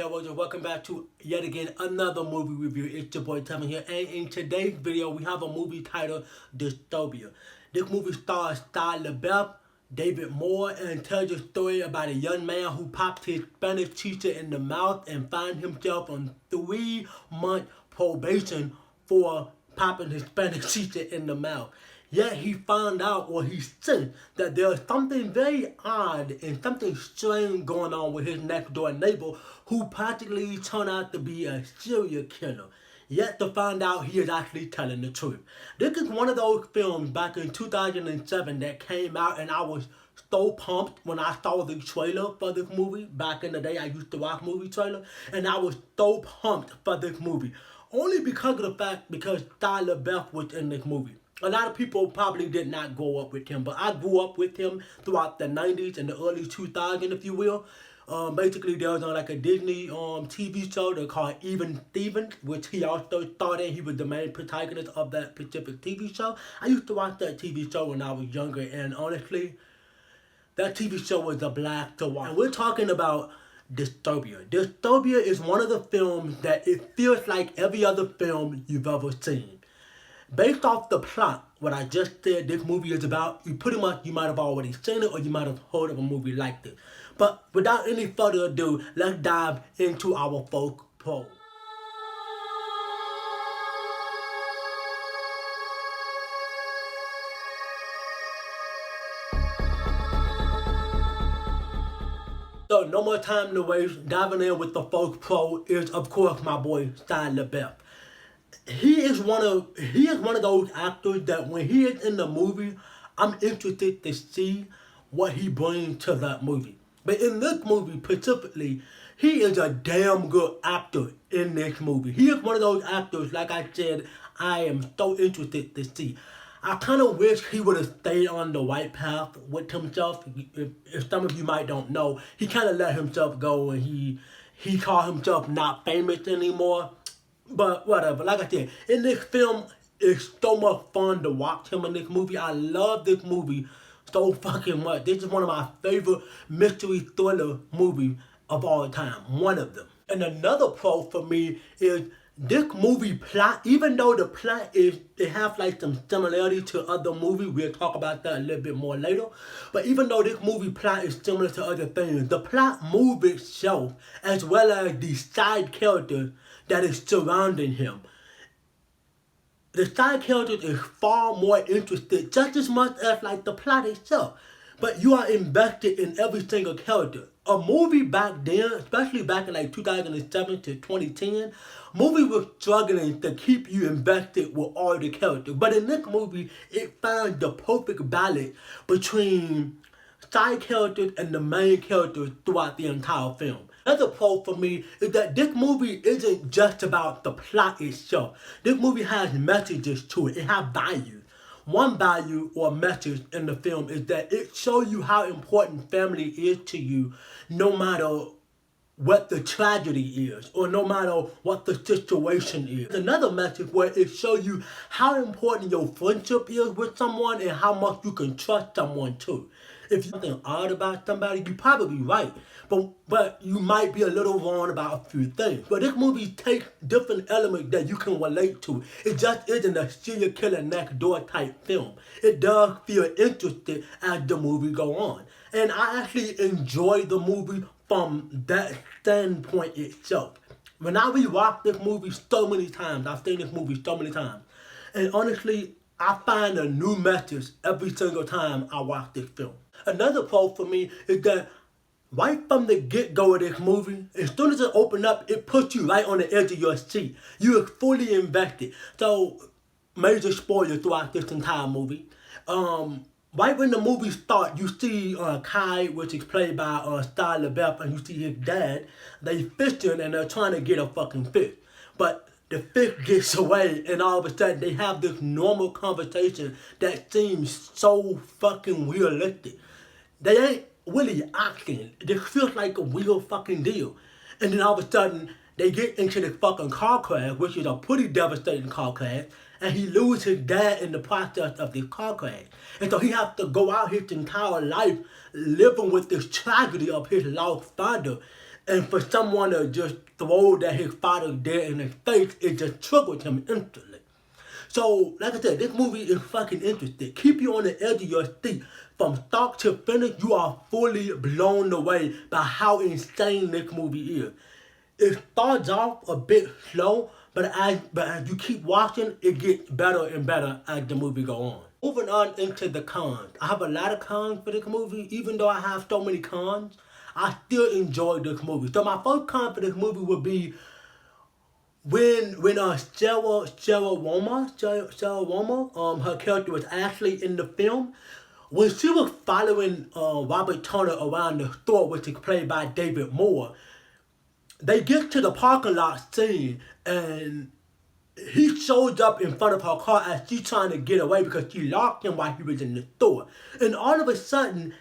HELLRAISERS. Welcome back to yet again another movie review. It's your boy Tevin here, and in today's video we have a movie titled Disturbia. This movie stars Shia LaBeouf, David Moore, and tells a story about a young man who popped his Spanish teacher in the mouth and finds himself on 3-month probation for popping his Spanish teacher in the mouth. Yet he found out, or he sensed, that there was something very odd and something strange going on with his next door neighbor, who practically turned out to be a serial killer. Yet to find out he is actually telling the truth. This is one of those films back in 2007 that came out, and I was so pumped when I saw the trailer for this movie. Back in the day, I used to watch movie trailers, and I was so pumped for this movie. Only because of the fact because Shia LaBeouf was in this movie. A lot of people probably did not grow up with him, but I grew up with him throughout the 90s and the early 2000s, if you will. Basically, there was like a Disney TV show they called Even Stevens, which he also starred in. He was the main protagonist of that specific TV show. I used to watch that TV show when I was younger, and honestly, that TV show was a blast to watch. And we're talking about Disturbia. Disturbia is one of the films that it feels like every other film you've ever seen. Based off the plot, what I just said this movie is about, you might have already seen it or you might have heard of a movie like this. But without any further ado, let's dive into our folk pro. So no more time to waste. Diving in with the folk pro is of course my boy Shia LaBeouf. He is one of those actors that when he is in the movie, I'm interested to see what he brings to that movie. But in this movie specifically, he is a damn good actor in this movie. He is one of those actors, like I said, I am so interested to see. I kind of wish he would have stayed on the right path with himself. If some of you might don't know, he kind of let himself go and he called himself not famous anymore. But whatever, like I said, in this film, it's so much fun to watch him in this movie. I love this movie so fucking much. This is one of my favorite mystery thriller movies of all time. One of them. And another pro for me is this movie plot, even though the plot it has like some similarity to other movies, we'll talk about that a little bit more later. But even though this movie plot is similar to other things, the plot moves itself as well as the side characters that is surrounding him. The side characters is far more interested, just as much as like the plot itself. But you are invested in every single character. A movie back then, especially back in like 2007 to 2010, movies were struggling to keep you invested with all the characters. But in this movie, it found the perfect balance between side characters and the main characters throughout the entire film. Another pro for me is that this movie isn't just about the plot itself. This movie has messages to it. It has values. One value or message in the film is that it shows you how important family is to you, no matter what the tragedy is or no matter what the situation is. Another message where it shows you how important your friendship is with someone and how much you can trust someone too. If you're something odd about somebody, you're probably right. But you might be a little wrong about a few things. But this movie takes different elements that you can relate to. It just isn't a serial killer next door type film. It does feel interesting as the movie go on. And I actually enjoy the movie from that standpoint itself. When I rewatch this movie so many times, I've seen this movie so many times. And honestly, I find a new message every single time I watch this film. Another pro for me is that right from the get-go of this movie, as soon as it opens up, it puts you right on the edge of your seat. You are fully invested. So, major spoiler throughout this entire movie. Right when the movie starts, you see Kai, which is played by Shia LaBeouf, and you see his dad. They fishing and they're trying to get a fucking fish. But the fish gets away, and all of a sudden they have this normal conversation that seems so fucking realistic. They ain't really acting. It feels like a real fucking deal. And then all of a sudden, they get into this fucking car crash, which is a pretty devastating car crash, and he loses his dad in the process of this car crash. And so he has to go out his entire life living with this tragedy of his lost father. And for someone to just throw that his father dead in his face, it just triggered him instantly. So, like I said, this movie is fucking interesting. Keep you on the edge of your seat. From start to finish, you are fully blown away by how insane this movie is. It starts off a bit slow, but as you keep watching, it gets better and better as the movie goes on. Moving on into the cons. I have a lot of cons for this movie. Even though I have so many cons, I still enjoy this movie. So my first con for this movie would be when Sarah Woma, her character was actually in the film, when she was following Robert Turner around the store, which is played by David Moore, they get to the parking lot scene and he shows up in front of her car as she's trying to get away because she locked him while he was in the store. And all of a sudden,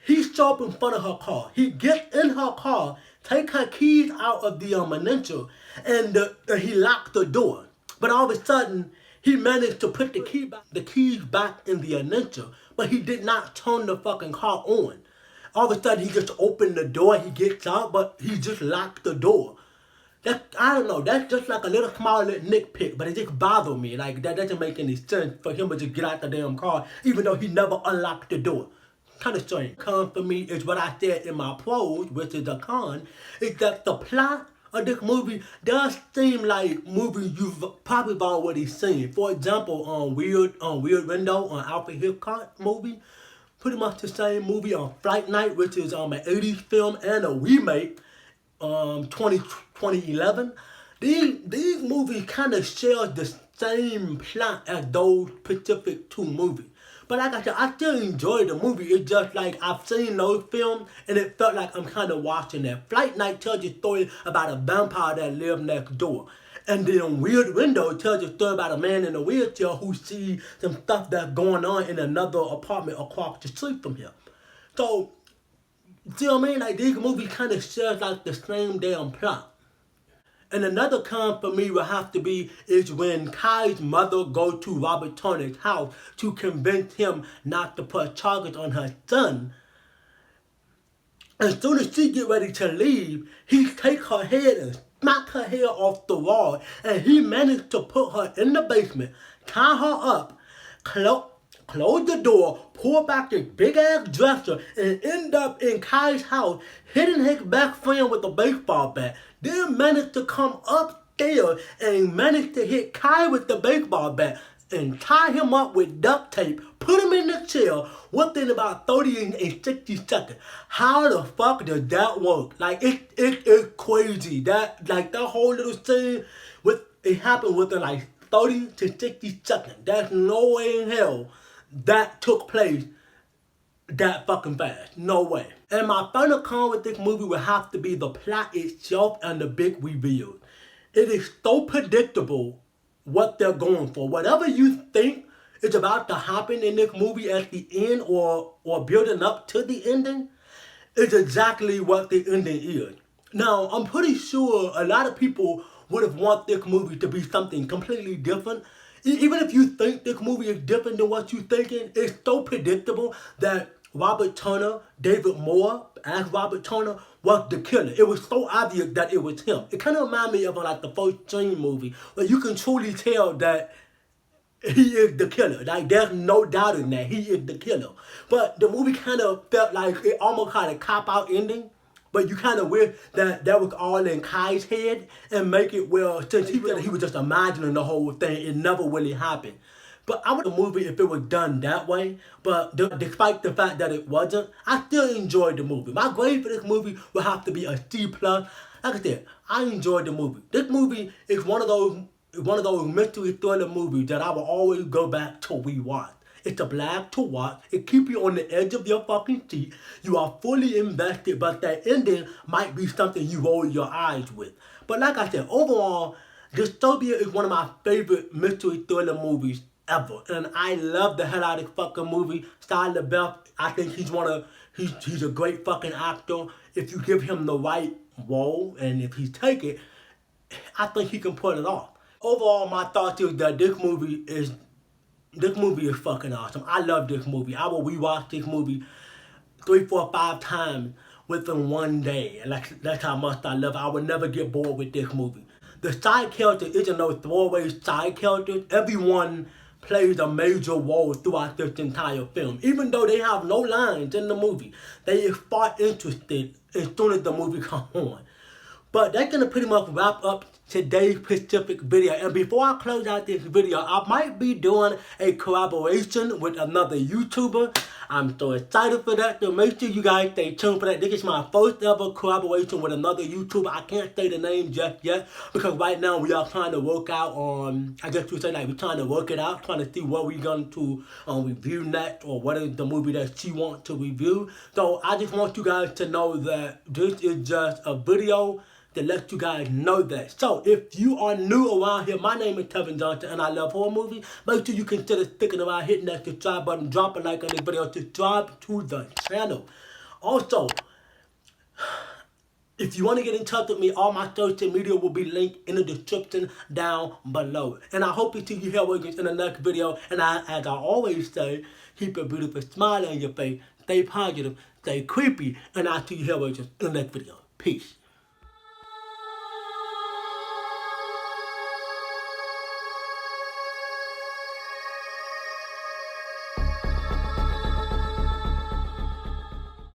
he shows up in front of her car. He gets in her car, take her keys out of the initial, and he locked the door. But all of a sudden, he managed to put the keys back in the initial, but he did not turn the fucking car on. All of a sudden, he just opened the door, he gets out, but he just locked the door. I don't know, that's just like a little small little nitpick, but it just bothered me. Like, that doesn't make any sense for him to just get out the damn car, even though he never unlocked the door. Kind of strange. Con for me is what I said in my pros, which is a con, is that the plot of this movie does seem like movies you've probably already seen. For example, on Weird Window, on Alfred Hitchcock movie, pretty much the same movie. On Fright Night, which is an 80s film and a remake, 2011. These movies kind of share the same plot as those specific two movies. But like I said, I still enjoy the movie. It's just like I've seen those films and it felt like I'm kind of watching that. Fright Night tells a story about a vampire that lives next door. And then Weird Window tells a story about a man in a wheelchair who sees some stuff that's going on in another apartment across the street from him. So, see what I mean? Like, these movies kind of share like the same damn plot. And another con for me would have to be is when Kai's mother goes to Robert Turner's house to convince him not to put charges on her son. As soon as she get ready to leave, he take her head and smack her head off the wall. And he managed to put her in the basement, tie her up, close the door, pull back this big ass dresser, and end up in Kai's house, hitting his best friend with a baseball bat. Then managed to come upstairs and managed to hit Kai with the baseball bat and tie him up with duct tape, put him in the chair within about 30 and 60 seconds. How the fuck does that work? Like, it's crazy. That whole little scene, it happened within like 30 to 60 seconds. There's no way in hell that took place that fucking fast. No way. And my final con with this movie would have to be the plot itself and the big reveal. It is so predictable what they're going for. Whatever you think is about to happen in this movie at the end or building up to the ending is exactly what the ending is. Now, I'm pretty sure a lot of people would have wanted this movie to be something completely different. Even if you think this movie is different than what you're thinking, it's so predictable that Robert Turner, David Moore, as Robert Turner, was the killer. It was so obvious that it was him. It kind of reminded me of like the first Scream movie, where you can truly tell that he is the killer. Like, there's no doubt in that. He is the killer. But the movie kind of felt like it almost had a cop-out ending. But you kind of wish that was all in Kai's head and make it, well, since he was just imagining the whole thing, it never really happened. But I would the movie if it was done that way. But despite the fact that it wasn't, I still enjoyed the movie. My grade for this movie would have to be a C+. Like I said, I enjoyed the movie. This movie is one of those mystery thriller movies that I will always go back to rewatch. It's a blast to watch. It keeps you on the edge of your fucking seat. You are fully invested, but that ending might be something you roll your eyes with. But like I said, overall, Disturbia is one of my favorite mystery thriller movies ever. And I love the hell out of this fucking movie. Shia LaBeouf, I think he's a great fucking actor. If you give him the right role, and if he take it, I think he can pull it off. Overall, my thoughts is that this movie is fucking awesome. I love this movie. I will rewatch this movie 3, 4, 5 times within one day. And that's how much I love it. I would never get bored with this movie. The side character isn't no throwaway side characters. Everyone plays a major role throughout this entire film. Even though they have no lines in the movie, they are far interested as soon as the movie comes on. But that's going to pretty much wrap up today's specific video. And before I close out this video, I might be doing a collaboration with another YouTuber. I'm so excited for that, so make sure you guys stay tuned for that. This is my first ever collaboration with another YouTuber. I can't say the name just yet, because right now we are trying to work out on, I guess you say like we're trying to work it out, trying to see what we're going to review next, or what is the movie that she wants to review. So I just want you guys to know that this is just a video to let you guys know that. So, if you are new around here, my name is Kevin Johnson, and I love horror movies. Make sure you consider sticking around, hitting that subscribe button, drop a like on this video, subscribe to the channel. Also, if you want to get in touch with me, all my social media will be linked in the description down below. And I hope to see you HELLRAISERS in the next video. And as I always say, keep a beautiful smile on your face, stay positive, stay creepy, and I'll see you HELLRAISERS in the next video. Peace.